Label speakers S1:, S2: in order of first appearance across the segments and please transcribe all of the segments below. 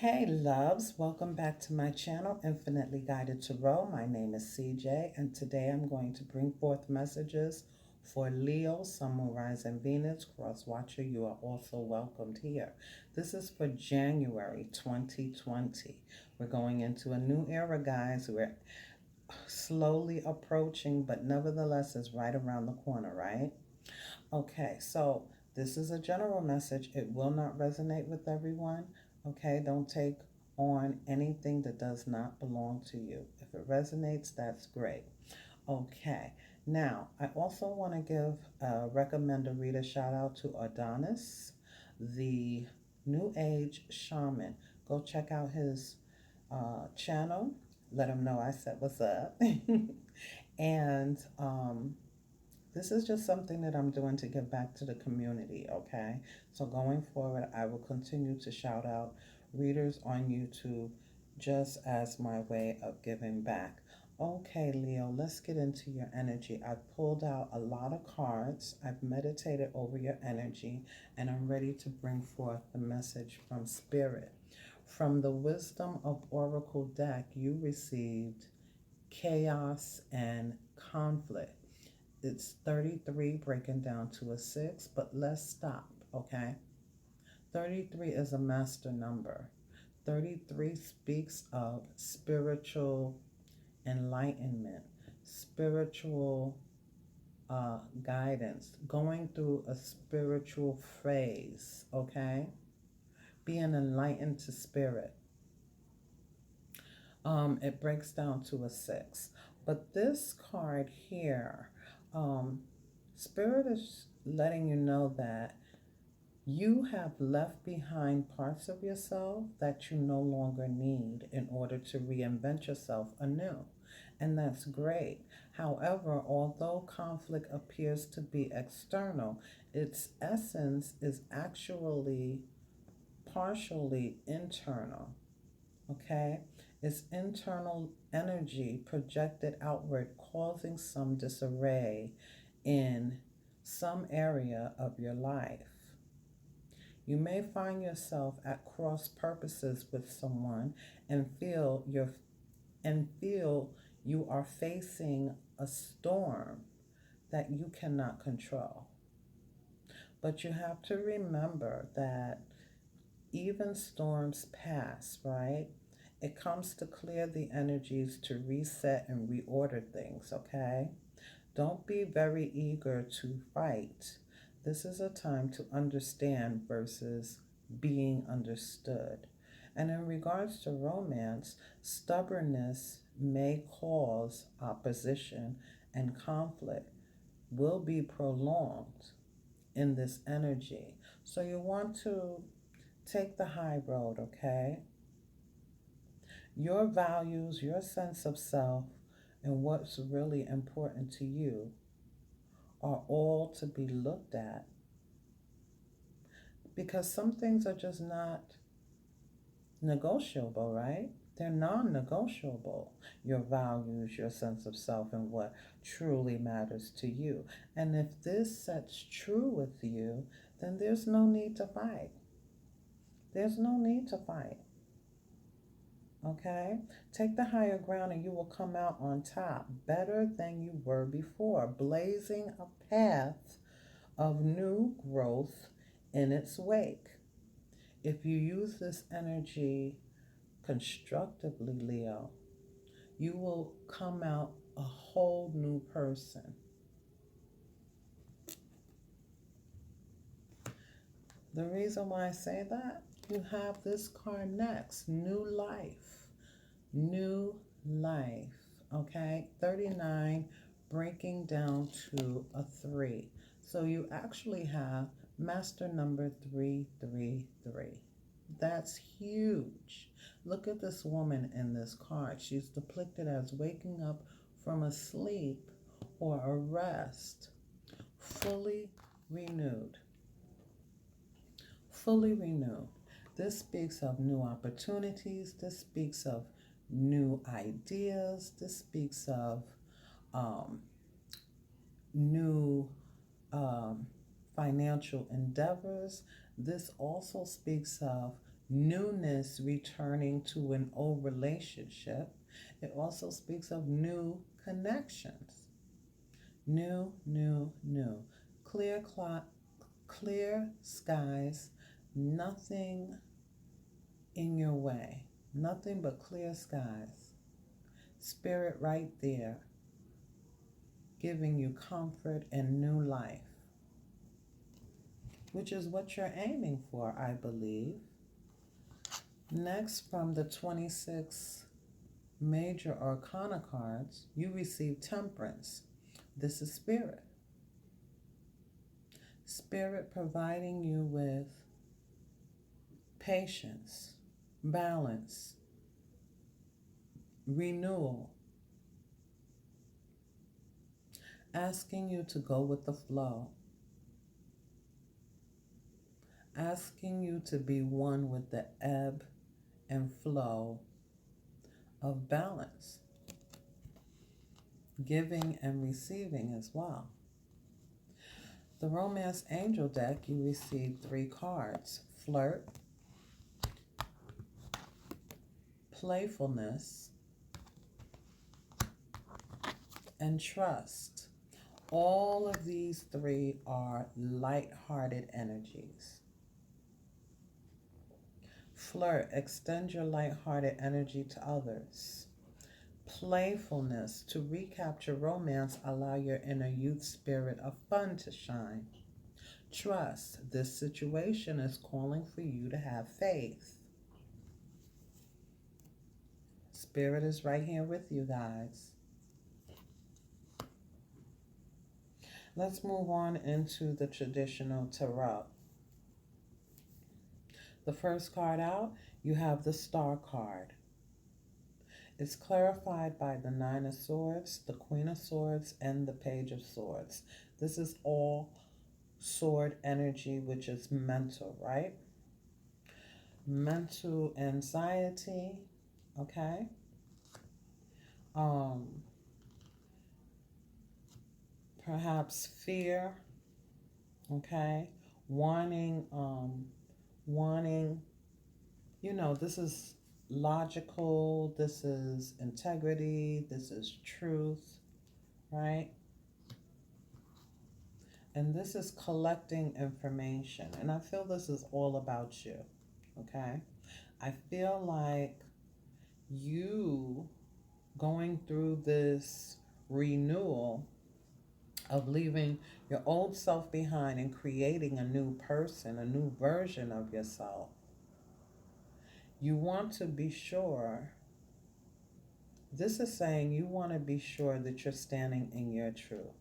S1: Hey loves, welcome back to my channel, Infinitely Guided Tarot. My name is CJ, and today I'm going to bring forth messages for Leo, Sun, Moon, Rising, Venus, Cross Watcher. You are also welcomed here. This is for January 2020. We're going into a new era, guys. We're slowly approaching, but nevertheless is right around the corner, right? Okay, so this is a general message. It will not resonate with everyone. Okay, don't take on anything that does not belong to you. If it resonates, that's great. Okay, now I also want to recommend a reader shout out to Adonis, the New Age Shaman. Go check out his channel. Let him know I said what's up. and this is just something that I'm doing to give back to the community, okay? So going forward, I will continue to shout out readers on YouTube just as my way of giving back. Okay, Leo, let's get into your energy. I've pulled out a lot of cards. I've meditated over your energy, and I'm ready to bring forth the message from Spirit. From the Wisdom of Oracle deck, you received chaos and conflict. It's 33 breaking down to a 6, but let's stop, okay? 33 is a master number. 33 speaks of spiritual enlightenment, spiritual guidance, going through a spiritual phase, okay? Being enlightened to spirit. It breaks down to a 6. But this card here, Spirit is letting you know that you have left behind parts of yourself that you no longer need in order to reinvent yourself anew. And that's great. However, although conflict appears to be external, its essence is actually partially internal. Okay? It's internal energy projected outward, causing some disarray in some area of your life. You may find yourself at cross purposes with someone and feel you are facing a storm that you cannot control. But you have to remember that even storms pass, right? It comes to clear the energies to reset and reorder things, okay? Don't be very eager to fight. This is a time to understand versus being understood. And in regards to romance, stubbornness may cause opposition, and conflict will be prolonged in this energy. So you want to take the high road, okay? Your values, your sense of self, and what's really important to you are all to be looked at, because some things are just not negotiable, right? They're non-negotiable. Your values, your sense of self, and what truly matters to you. And if this sets true with you, then there's no need to fight. There's no need to fight. Okay? Take the higher ground and you will come out on top, better than you were before, blazing a path of new growth in its wake. If you use this energy constructively, Leo, you will come out a whole new person. The reason why I say that, you have this card next, new life. New life, okay? 39 breaking down to a 3. So you actually have master number 333. That's huge. Look at this woman in this card. She's depicted as waking up from a sleep or a rest, fully renewed. Fully renewed. This speaks of new opportunities. This speaks of new ideas. This speaks of new financial endeavors. This also speaks of newness returning to an old relationship. It also speaks of new connections. New, new, new. Clear skies, nothing in your way. Nothing but clear skies. Spirit right there, giving you comfort and new life, which is what you're aiming for, I believe. Next, from the 26 major arcana cards, you receive Temperance. This is Spirit. Spirit providing you with patience, balance, renewal, asking you to go with the flow, asking you to be one with the ebb and flow of balance, giving and receiving as well. The Romance Angel deck, you receive 3 cards: Flirt, Playfulness, and Trust. All of these 3 are light-hearted energies. Flirt, extend your light-hearted energy to others. Playfulness, to recapture romance, allow your inner youth spirit of fun to shine. Trust, this situation is calling for you to have faith. Spirit is right here with you guys. Let's move on into the traditional tarot. The first card out, you have the Star card. It's clarified by the 9 of Swords, the Queen of Swords, and the Page of Swords. This is all sword energy, which is mental, right? Mental anxiety, okay? Perhaps fear, okay? Wanting, this is logical, this is integrity, this is truth, right? And this is collecting information. And I feel this is all about you, okay? I feel like you going through this renewal of leaving your old self behind and creating a new person, a new version of yourself. You want to be sure, this is saying you want to be sure that you're standing in your truth.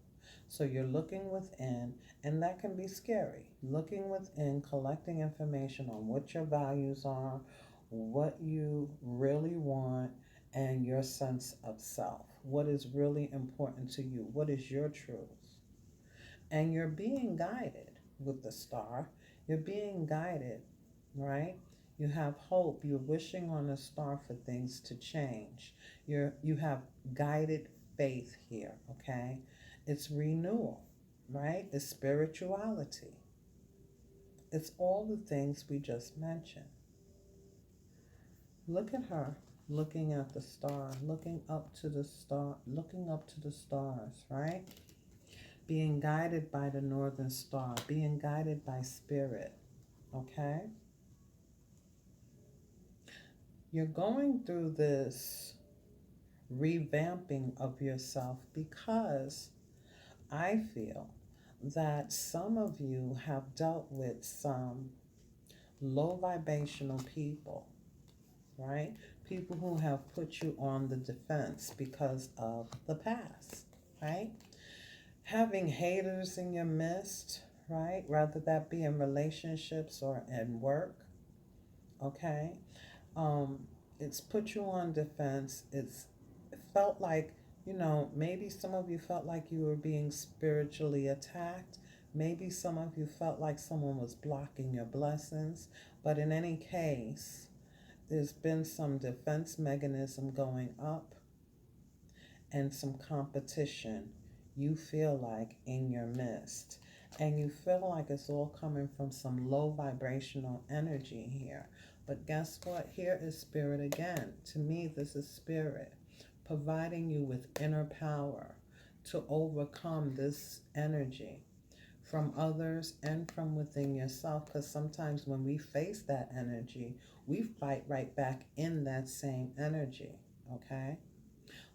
S1: So you're looking within, and that can be scary. Looking within, collecting information on what your values are, what you really want, and your sense of self. What is really important to you? What is your truth? And you're being guided with the Star. You're being guided, right? You have hope. You're wishing on a star for things to change. You have guided faith here, okay? It's renewal, right? It's spirituality. It's all the things we just mentioned. Look at her, looking at the star, looking up to the star, looking up to the stars, right? Being guided by the Northern Star, being guided by Spirit, okay? You're going through this revamping of yourself because I feel that some of you have dealt with some low vibrational people, right? People who have put you on the defense because of the past, right? Having haters in your midst, right? Whether that be in relationships or in work, okay? It's put you on defense. It felt like, maybe some of you felt like you were being spiritually attacked. Maybe some of you felt like someone was blocking your blessings. But in any case, there's been some defense mechanism going up and some competition, you feel like, in your midst. And you feel like it's all coming from some low vibrational energy here. But guess what? Here is spirit again. To me, this is spirit providing you with inner power to overcome this energy from others and from within yourself. Because sometimes when we face that energy, we fight right back in that same energy. Okay?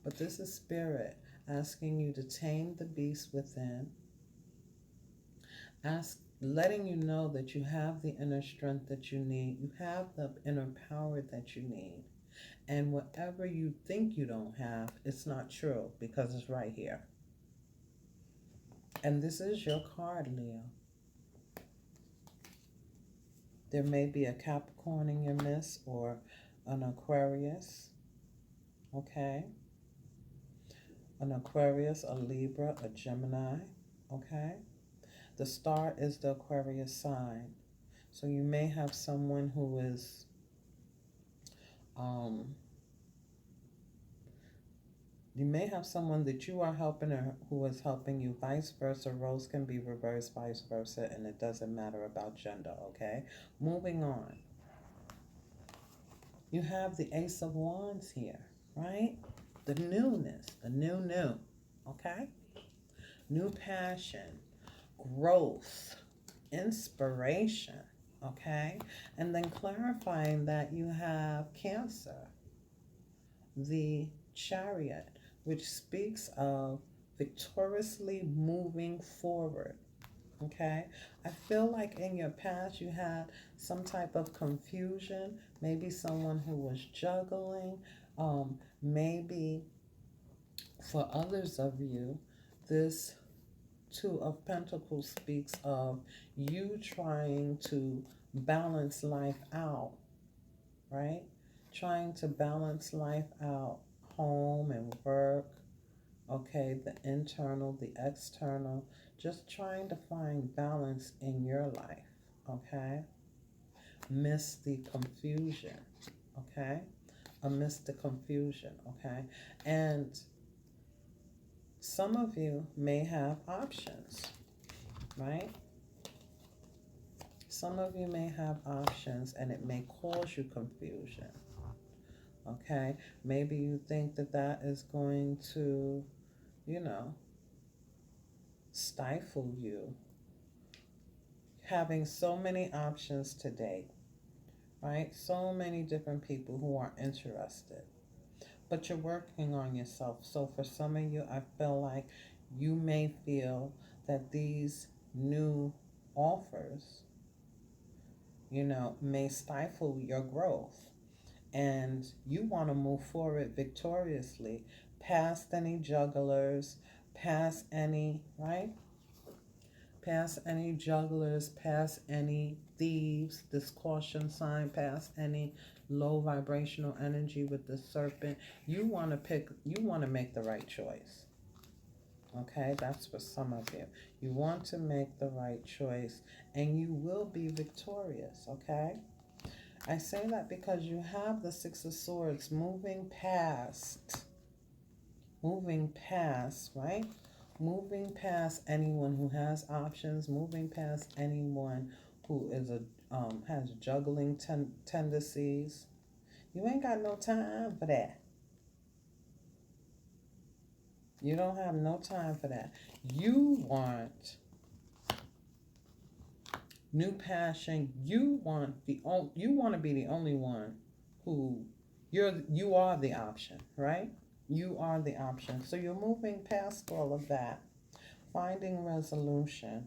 S1: But this is spirit asking you to tame the beast within, letting you know that you have the inner strength that you need, you have the inner power that you need. And whatever you think you don't have, it's not true because it's right here. And this is your card, Leo. There may be a Capricorn in your midst or an Aquarius, okay? An Aquarius, a Libra, a Gemini, okay? The star is the Aquarius sign. So you may have someone who is you may have someone that you are helping or who is helping you, vice versa. Roles can be reversed, vice versa, and it doesn't matter about gender, okay? Moving on. You have the Ace of Wands here, right? The newness, the new, okay? New passion, growth, inspiration, okay? And then clarifying that you have Cancer, the Chariot, which speaks of victoriously moving forward, okay? I feel like in your past you had some type of confusion, maybe someone who was juggling, maybe for others of you, this Two of Pentacles speaks of you trying to balance life out, right? Trying to balance life out, home and work, okay, the internal, the external, just trying to find balance in your life, okay? Miss the confusion, okay? Amidst the confusion, okay? And some of you may have options, right? Some of you may have options and it may cause you confusion, okay? Maybe you think that that is going to, you know, stifle you. Having so many options to date, right? So many different people who are interested. But you're working on yourself. So for some of you, I feel like you may feel that these new offers, you know, may stifle your growth. And you want to move forward victoriously, past any jugglers, past any, right? Past any jugglers, past any thieves, this caution sign, past any low vibrational energy with the serpent. You want to make the right choice. Okay, that's for some of you. You want to make the right choice and you will be victorious, okay? I say that because you have the Six of Swords moving past, right? Moving past anyone who has options, moving past anyone who is has juggling tendencies. You ain't got no time for that. You don't have no time for that. You want new passion. You want to be the only one who you are the option, right? You are the option. So you're moving past all of that. Finding resolution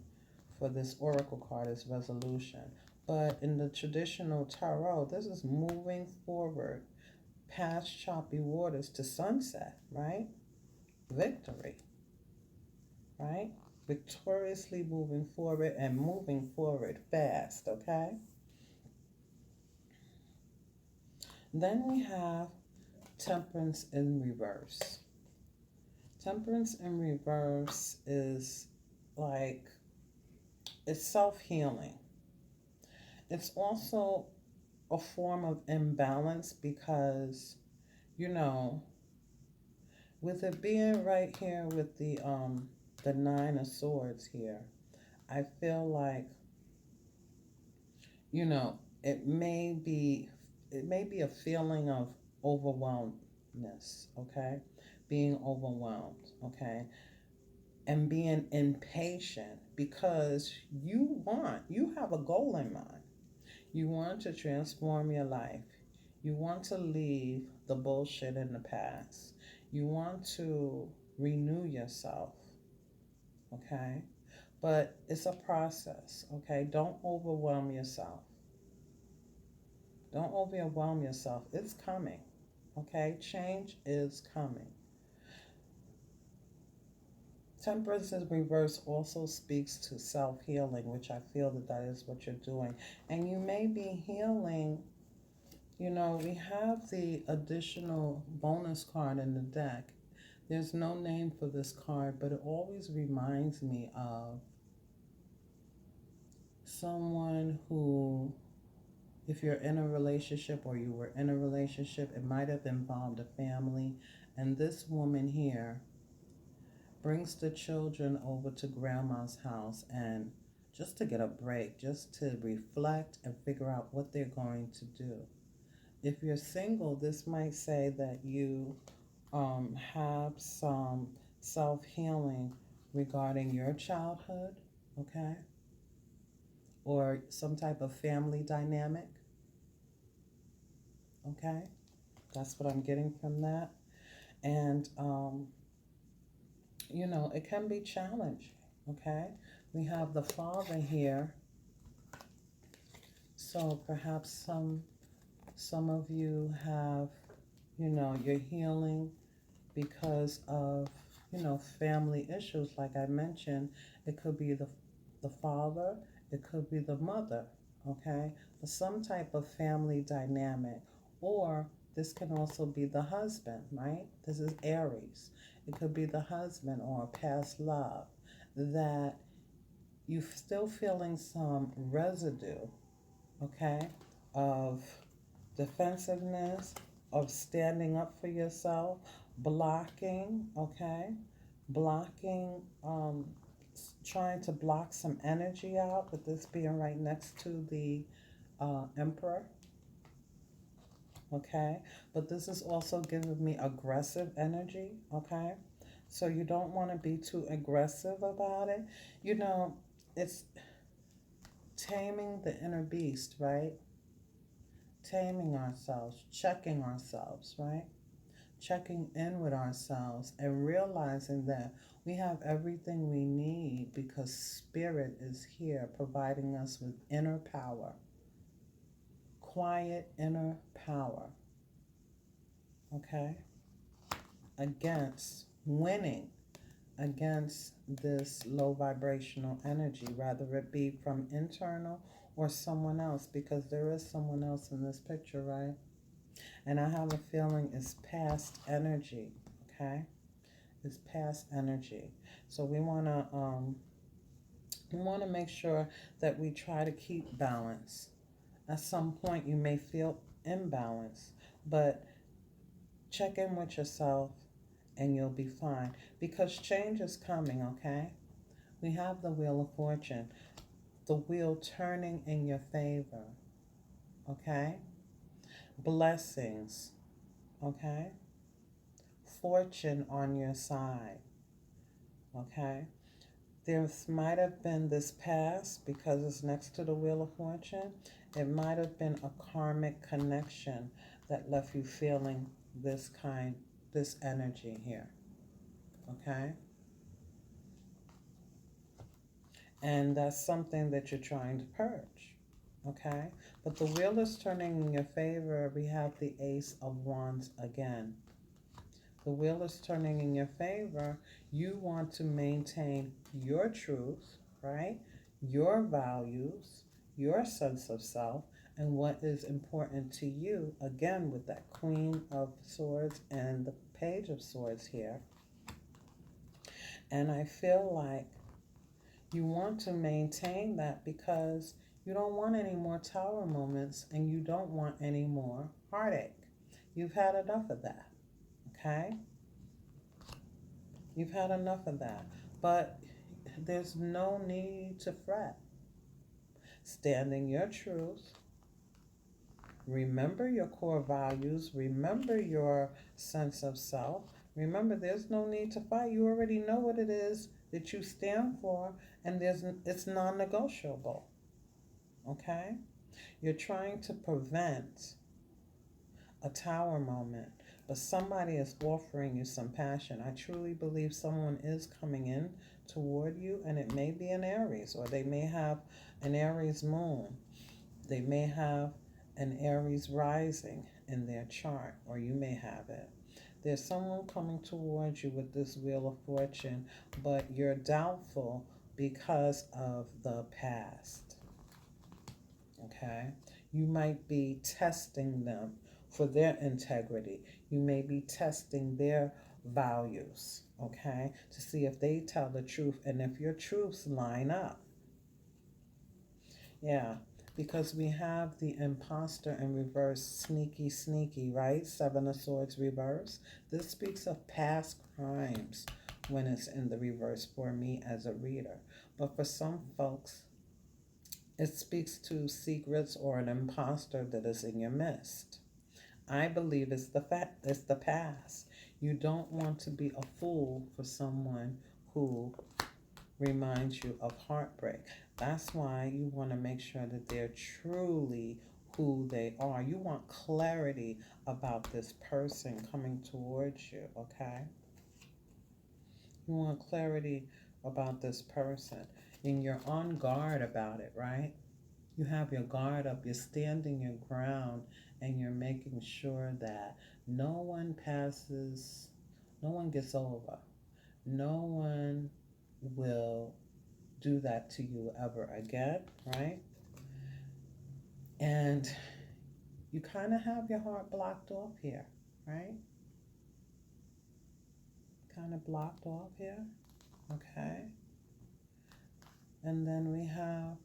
S1: for this oracle card is resolution. But in the traditional tarot, this is moving forward past choppy waters to sunset, right? Victory, right? Victoriously moving forward and moving forward fast, okay? Then we have Temperance in reverse. Temperance in reverse is like, it's self-healing. It's also a form of imbalance because, you know, with it being right here with the Nine of Swords here, I feel like, you know, it may be a feeling of overwhelmedness, okay? Being overwhelmed, okay? And being impatient because you have a goal in mind. You want to transform your life. You want to leave the bullshit in the past. You want to renew yourself, okay? But it's a process, okay? Don't overwhelm yourself. Don't overwhelm yourself. It's coming, okay? Change is coming. Temperance in reverse also speaks to self-healing, which I feel that is what you're doing. And you may be healing, we have the additional bonus card in the deck. There's no name for this card, but it always reminds me of someone who, if you're in a relationship or you were in a relationship, it might have involved a family. And this woman here brings the children over to grandma's house and just to get a break, just to reflect and figure out what they're going to do. If you're single, this might say that you have some self-healing regarding your childhood, okay? Or some type of family dynamic, okay? That's what I'm getting from that. And, it can be challenging, okay? We have the father here. So perhaps some of you have, you're healing because of, family issues. Like I mentioned, it could be the father, it could be the mother, okay? But some type of family dynamic. Or this can also be the husband, right? This is Aries. It could be the husband or a past love that you're still feeling some residue, okay, of defensiveness, of standing up for yourself, blocking, okay, blocking, trying to block some energy out, with this being right next to the Emperor, okay, but this is also giving me aggressive energy, okay, so you don't want to be too aggressive about it. It's taming the inner beast, right? Taming ourselves, checking ourselves, right? Checking in with ourselves and realizing that we have everything we need because Spirit is here providing us with inner power, quiet inner power, okay? Against winning against this low vibrational energy, whether it be from internal or someone else, because there is someone else in this picture, right? And I have a feeling it's past energy, okay? It's past energy. So we want to make sure that we try to keep balance. At some point you may feel imbalance, but check in with yourself and you'll be fine, because change is coming, okay? We have the Wheel of Fortune, the wheel turning in your favor, okay? Blessings, okay? Fortune on your side, okay? There might have been this past, because it's next to the Wheel of Fortune, it might have been a karmic connection that left you feeling this energy here, okay? And that's something that you're trying to purge, okay? But the wheel is turning in your favor. We have the Ace of Wands again. The wheel is turning in your favor. You want to maintain your truth, right? Your values, your sense of self, and what is important to you, again, with that Queen of Swords and the Page of Swords here. And I feel like you want to maintain that because you don't want any more tower moments and you don't want any more heartache. You've had enough of that, okay? You've had enough of that. But there's no need to fret. Stand in your truth, Remember your core values. Remember your sense of self. Remember, there's no need to fight. You already know what it is that you stand for, and it's non-negotiable. Okay? You're trying to prevent a tower moment, but somebody is offering you some passion. I truly believe someone is coming in toward you, and it may be an Aries, or they may have an Aries moon. They may have an Aries rising in their chart, or you may have it. There's someone coming towards you with this Wheel of Fortune, but you're doubtful because of the past. Okay? You might be testing them for their integrity. You may be testing their values, okay, to see if they tell the truth and if your truths line up. Yeah, because we have the imposter in reverse, sneaky, sneaky, right? Seven of Swords reverse. This speaks of past crimes when it's in the reverse for me as a reader. But for some folks, it speaks to secrets or an imposter that is in your midst. I believe it's the past. You don't want to be a fool for someone who reminds you of heartbreak. That's why you want to make sure that they're truly who they are. You want clarity about this person coming towards you, okay? You want clarity about this person, and you're on guard about it, right? You have your guard up, you're standing your ground, and you're making sure that no one passes, no one gets over, no one will do that to you ever again, right? And you kind of have your heart blocked off here, right? Kind of blocked off here, okay? And then we have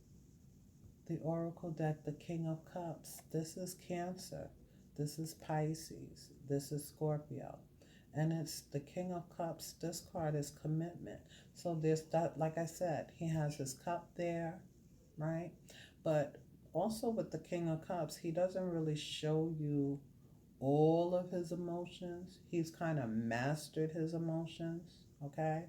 S1: the Oracle deck, the King of Cups. This is Cancer. This is Pisces. This is Scorpio. And it's the King of Cups. This card is commitment. So there's that, like I said, he has his cup there, right? But also with the King of Cups, he doesn't really show you all of his emotions. He's kind of mastered his emotions, okay?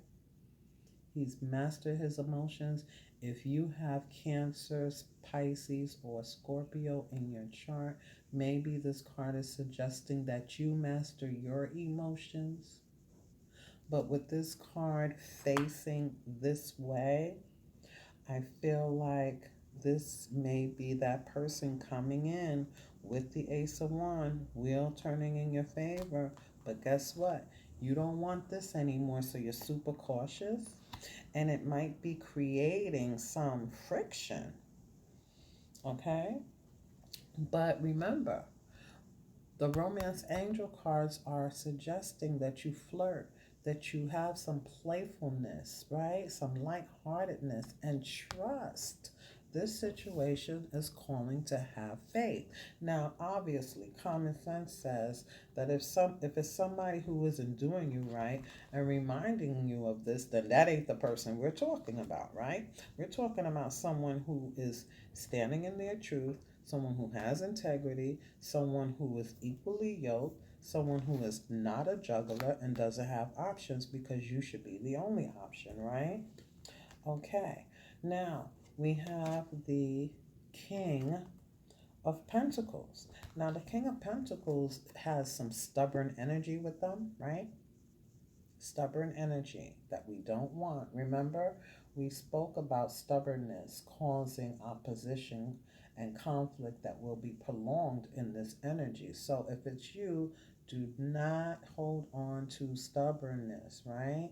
S1: He's mastered his emotions. If you have Cancer, Pisces, or Scorpio in your chart, maybe this card is suggesting that you master your emotions. But with this card facing this way, I feel like this may be that person coming in with the Ace of Wands, wheel turning in your favor. But guess what? You don't want this anymore, so you're super cautious. And it might be creating some friction, okay? But remember, the romance angel cards are suggesting that you flirt, that you have some playfulness, right? Some lightheartedness and trust. This situation is calling to have faith. Now, obviously, common sense says that if it's somebody who isn't doing you right and reminding you of this, then that ain't the person we're talking about, right? We're talking about someone who is standing in their truth, someone who has integrity, someone who is equally yoked, someone who is not a juggler and doesn't have options, because you should be the only option, right? Okay, now we have the King of Pentacles. Now, the King of Pentacles has some stubborn energy with them, right? Stubborn energy that we don't want. Remember, we spoke about stubbornness causing opposition and conflict that will be prolonged in this energy. So if it's you, do not hold on to stubbornness, right?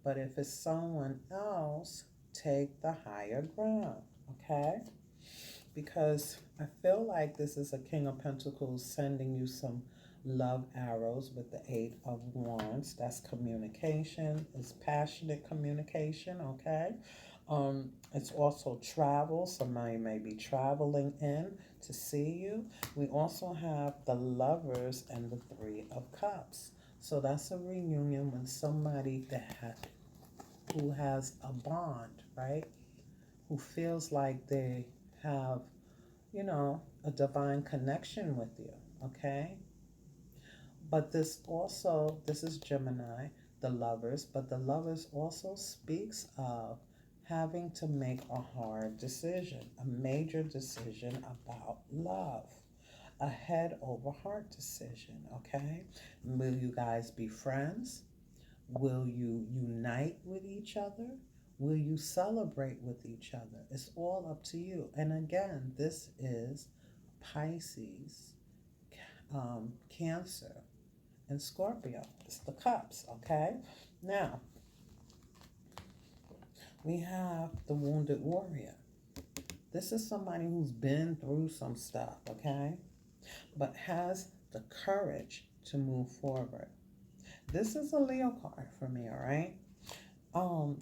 S1: But if it's someone else, take the higher ground, okay? Because I feel like this is a King of Pentacles sending you some love arrows with the Eight of Wands. That's communication. It's passionate communication, okay? It's also travel. Somebody may be traveling in to see you. We also have the Lovers and the Three of Cups. So that's a reunion with somebody who has a bond, right? Who feels like they have, a divine connection with you, okay? But this is Gemini, the lovers, but the lovers also speaks of having to make a hard decision, a major decision about love, a head over heart decision, okay? Will you guys be friends? Will you unite with each other? Will you celebrate with each other? It's all up to you. And again, this is Pisces, Cancer, and Scorpio. It's the cups, okay? Now, we have the wounded warrior. This is somebody who's been through some stuff, okay? But has the courage to move forward. This is a Leo card for me, all right?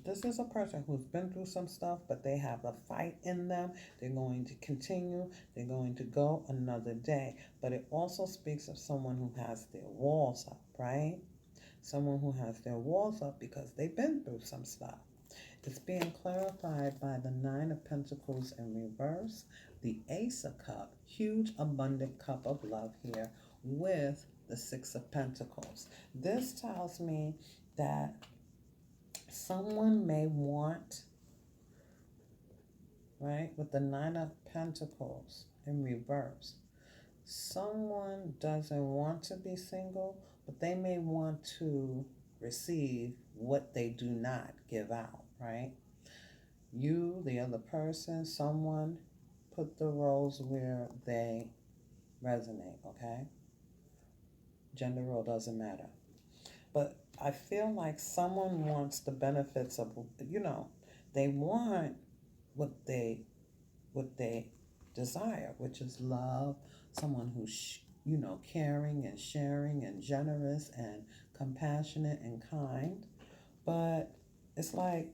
S1: This is a person who's been through some stuff, but they have a fight in them. They're going to continue. They're going to go another day. But it also speaks of someone who has their walls up, right? Someone who has their walls up because they've been through some stuff. It's being clarified by the Nine of Pentacles in reverse, the Ace of Cups, huge abundant cup of love here with the Six of Pentacles. This tells me that someone may want, right, with the Nine of Pentacles in reverse, someone doesn't want to be single, but they may want to receive what they do not give out, right? You, the other person, someone, put the roles where they resonate, okay? Gender role doesn't matter. But I feel like someone wants the benefits of, they want what they desire, which is love, someone who's, caring and sharing and generous and compassionate and kind. But it's like,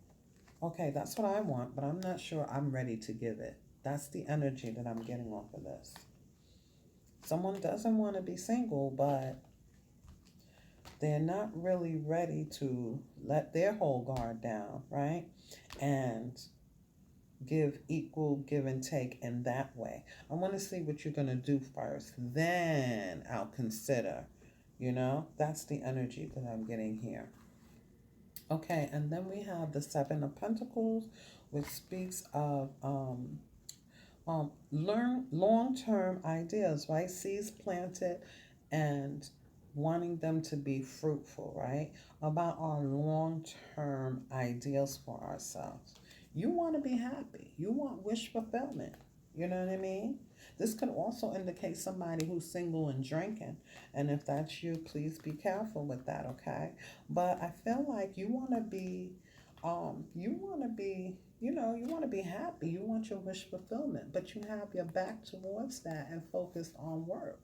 S1: okay, that's what I want, but I'm not sure I'm ready to give it. That's the energy that I'm getting off of this. Someone doesn't want to be single, but they're not really ready to let their whole guard down, right? And give equal give and take in that way. I want to see what you're going to do first. Then I'll consider, that's the energy that I'm getting here. Okay, and then we have the Seven of Pentacles, which speaks of learn long-term ideas, right? Seeds planted and wanting them to be fruitful, right? About our long-term ideals for ourselves. You want to be happy. You want wish fulfillment. You know what I mean? This could also indicate somebody who's single and drinking. And if that's you, please be careful with that, okay? But I feel like you want to be you want to be happy. You want your wish fulfillment, but you have your back towards that and focused on work,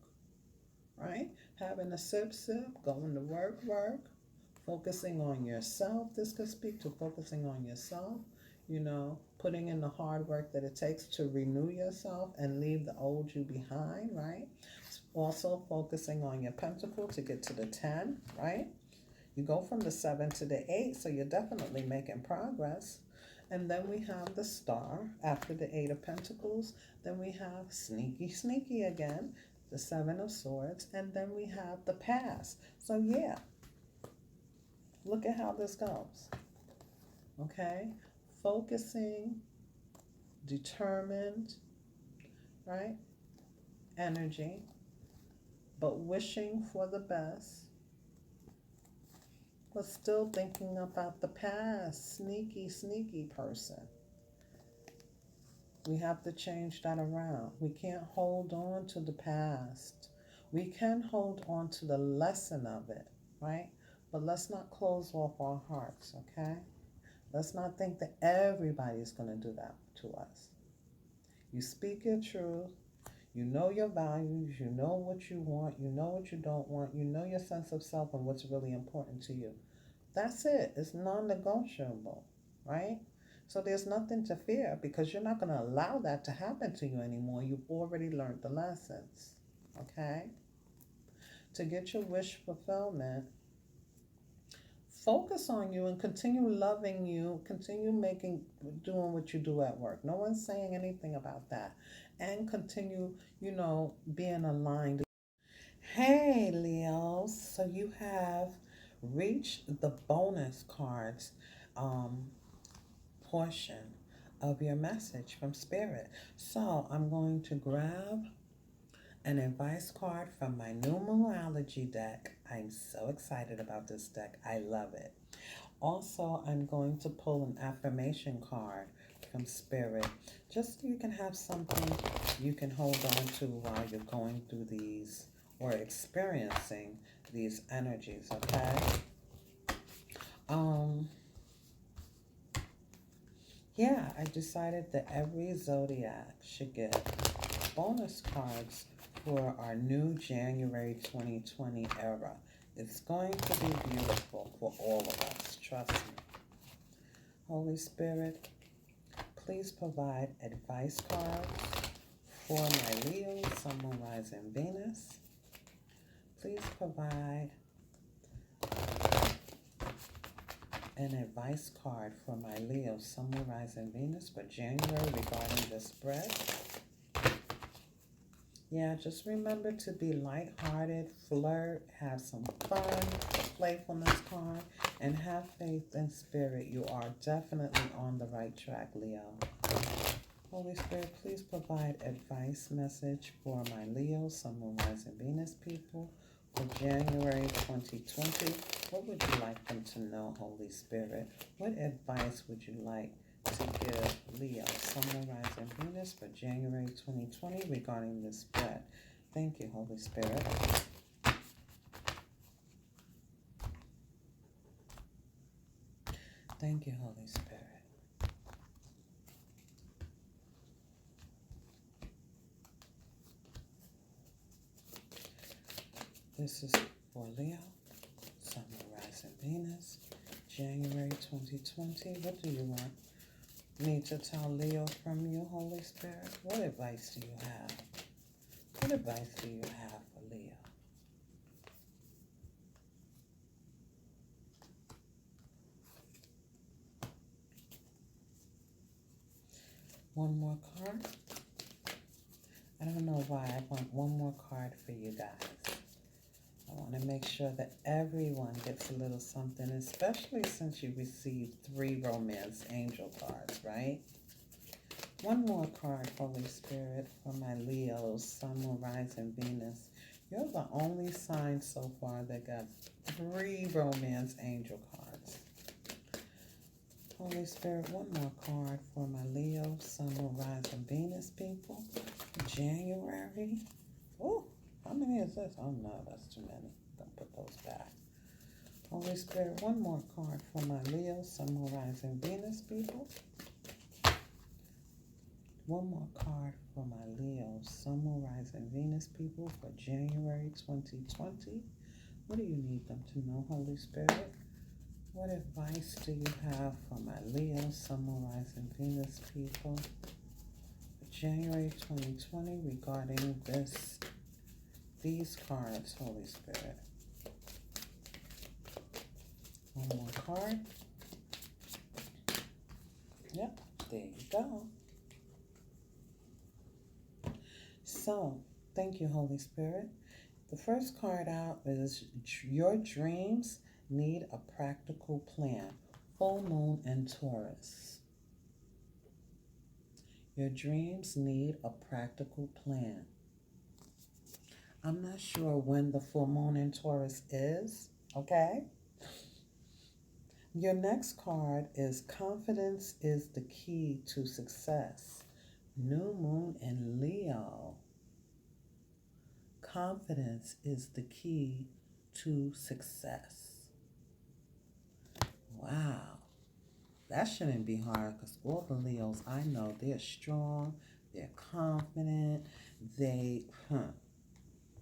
S1: right? Having a sip, going to work, focusing on yourself. This could speak to focusing on yourself, putting in the hard work that it takes to renew yourself and leave the old you behind, right? Also focusing on your pentacle to get to the 10, right? You go from the 7 to the 8, so you're definitely making progress. And then we have the Star after the 8 of Pentacles. Then we have sneaky again, the 7 of Swords. And then we have the Past. So yeah, look at how this goes. Okay? Focusing, determined, right? Energy, but wishing for the best, but still thinking about the past. Sneaky person. We have to change that around. We can't hold on to the past. We can hold on to the lesson of it, right? But let's not close off our hearts, okay? Let's not think that everybody's going to do that to us. You speak your truth. You know your values. You know what you want. You know what you don't want. You know your sense of self and what's really important to you. That's it. It's non-negotiable, right? So there's nothing to fear because you're not going to allow that to happen to you anymore. You've already learned the lessons, okay? To get your wish fulfillment, focus on you and continue loving you, continue doing what you do at work. No one's saying anything about that. And continue, being aligned. Hey, Leos, so you have reached the bonus cards portion of your message from Spirit. So I'm going to grab an advice card from my numerology deck. I'm so excited about this deck. I love it. Also, I'm going to pull an affirmation card from Spirit, just so you can have something you can hold on to while you're going through these or experiencing these energies, okay? Yeah, I decided that every Zodiac should get bonus cards for our new January 2020 era. It's going to be beautiful for all of us, trust me. Holy Spirit, please provide advice cards for my Leo, Sun, Moon, Rising, Venus. Please provide an advice card for my Leo, Sun, Moon, Rising, Venus for January regarding the spread. Yeah, just remember to be lighthearted, flirt, have some fun, playfulness card, and have faith in Spirit. You are definitely on the right track, Leo. Holy Spirit, please provide advice message for my Leo, Sun, Moon, Rising, Venus people for January 2020. What would you like them to know, Holy Spirit? What advice would you like to give Leo, Sun, Moon, Rising, Venus for January 2020 regarding this spread? Thank you, Holy Spirit. Thank you, Holy Spirit. This is for Leo, Sun, Moon, Rising, Venus, January 2020. What do you want me to tell Leo from you, Holy Spirit? What advice do you have? What advice do you have for Leo? One more card. I don't know why I want one more card for you guys. I want to make sure that everyone gets a little something, especially since you received 3 romance angel cards, right? One more card, Holy Spirit, for my Leos, Sun, Moon, Rising, Venus. You're the only sign so far that got 3 romance angel cards. Holy Spirit, one more card for my Leo, Sun, Moon, Rising, Venus people. January. Oh, how many is this? Oh no, that's too many. Don't put those back. Holy Spirit, one more card for my Leo, Sun, Moon, Rising, Venus people. One more card for my Leo, Sun, Moon, Rising, Venus people for January 2020. What do you need them to know, Holy Spirit? What advice do you have for my Leo, Sun, Moon, Rising, Venus people for January 2020 regarding these cards, Holy Spirit? One more card. Yep, there you go. So, thank you, Holy Spirit. The first card out is your dreams need a practical plan. Full moon in Taurus. Your dreams need a practical plan. I'm not sure when the full moon in Taurus is, okay? Your next card is confidence is the key to success. New moon in Leo. Confidence is the key to success. Wow. That shouldn't be hard because all the Leos I know, they're strong, they're confident,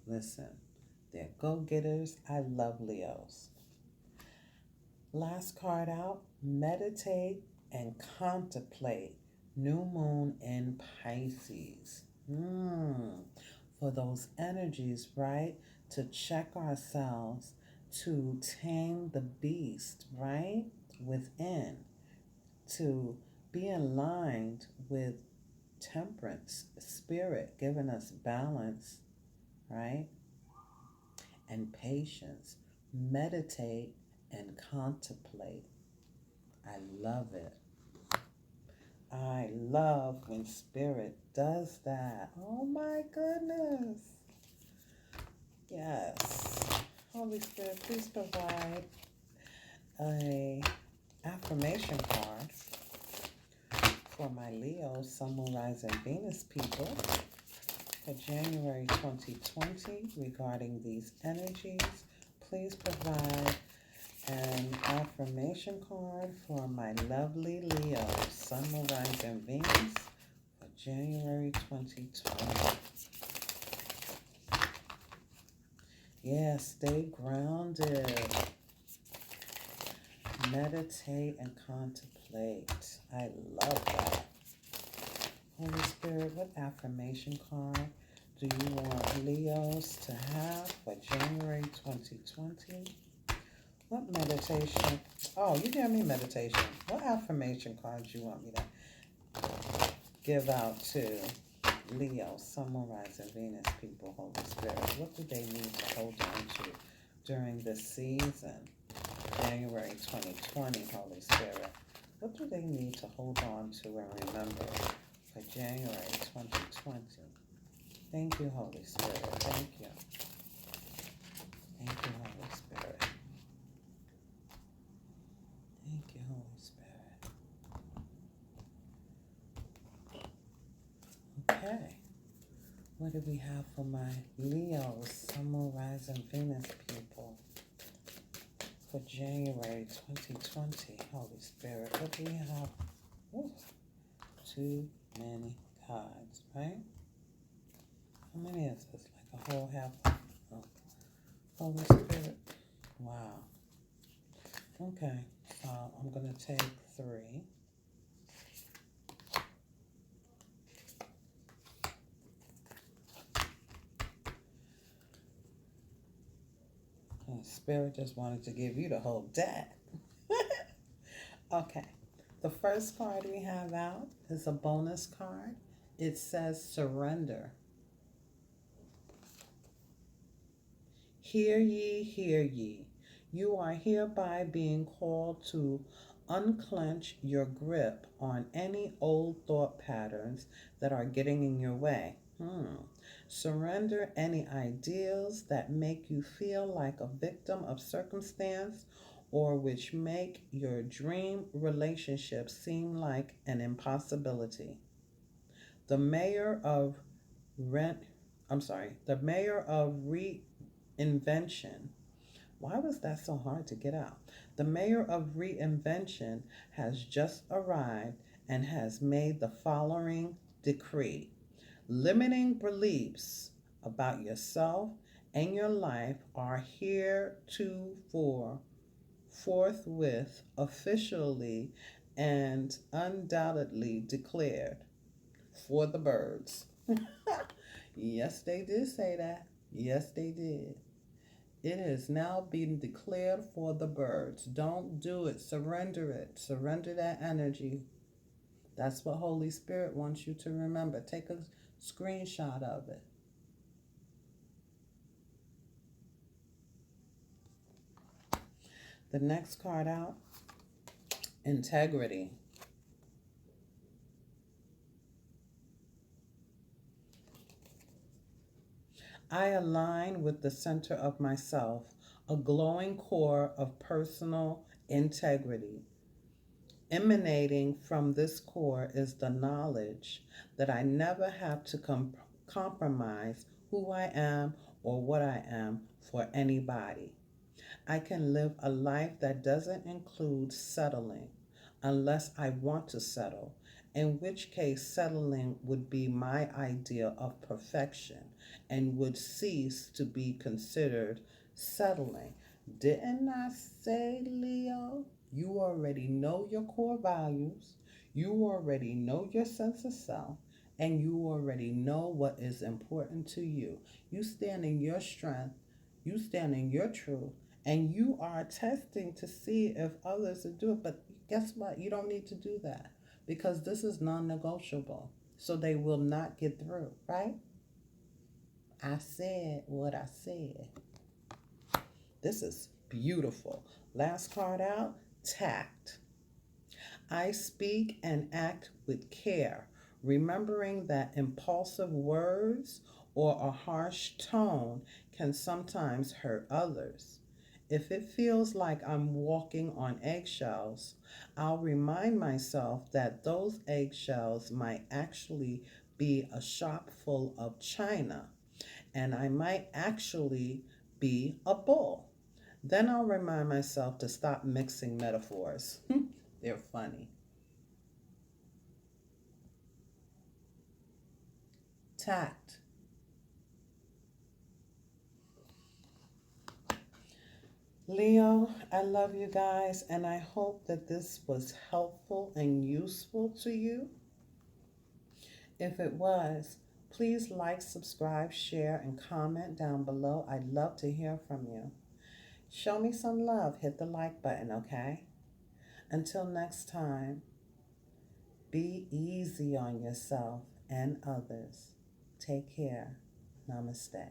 S1: listen, they're go-getters. I love Leos. Last card out, meditate and contemplate. New moon in Pisces. For those energies, right? To check ourselves, to tame the beast, right? Within, to be aligned with temperance, spirit, giving us balance, right? And patience. Meditate and contemplate. I love it. I love when spirit does that. Oh my goodness. Yes. Holy Spirit, please provide a affirmation card for my Leo, Sun, Moon, Rising, Venus people for January 2020 regarding these energies. Please provide an affirmation card for my lovely Leo, Sun, Moon, Rising, Venus for January 2020. Yeah, stay grounded. Meditate and contemplate. I love that. Holy Spirit, what affirmation card do you want Leos to have for January 2020? What meditation? Oh, you gave me meditation. What affirmation cards you want me to give out to Leo, Sun, Moon, Rising, Venus people, Holy Spirit? What do they need to hold on to during this season, January 2020, Holy Spirit? What do they need to hold on to and remember for January 2020? Thank you, Holy Spirit. Thank you. Thank you, Holy Spirit. Thank you, Holy Spirit. Okay. What do we have for my Leos, Sun, Moon, Rising, Venus people for January 2020? Holy Spirit, what do we have? Ooh, too many cards, right? How many is this? Like a whole half? Oh, Holy Spirit. Wow. Okay, so I'm going to take 3. Spirit just wanted to give you the whole deck. Okay. The first card we have out is a bonus card. It says surrender. Hear ye, hear ye. You are hereby being called to unclench your grip on any old thought patterns that are getting in your way. Surrender any ideals that make you feel like a victim of circumstance or which make your dream relationship seem like an impossibility. The mayor of the mayor of reinvention. Why was that so hard to get out? The mayor of reinvention has just arrived and has made the following decree. Limiting beliefs about yourself and your life are heretofore forthwith officially and undoubtedly declared for the birds. Yes, they did say that. Yes, they did. It is now being declared for the birds. Don't do it. Surrender it. Surrender that energy. That's what Holy Spirit wants you to remember. Take a screenshot of it. The next card out, integrity. I align with the center of myself, a glowing core of personal integrity. Emanating from this core is the knowledge that I never have to compromise who I am or what I am for anybody. I can live a life that doesn't include settling unless I want to settle, in which case settling would be my idea of perfection and would cease to be considered settling. Didn't I say, Leo? You already know your core values, you already know your sense of self, and you already know what is important to you. You stand in your strength, you stand in your truth, And you are testing to see if others will do it. But guess what? You don't need to do that because this is non-negotiable. So they will not get through, right? I said what I said. This is beautiful. Last card out, tact. I speak and act with care, remembering that impulsive words or a harsh tone can sometimes hurt others. If it feels like I'm walking on eggshells, I'll remind myself that those eggshells might actually be a shop full of china, and I might actually be a bull. Then I'll remind myself to stop mixing metaphors. They're funny. Tact. Leo, I love you guys, and I hope that this was helpful and useful to you. If it was, please like, subscribe, share, and comment down below. I'd love to hear from you. Show me some love. Hit the like button, okay? Until next time, be easy on yourself and others. Take care. Namaste.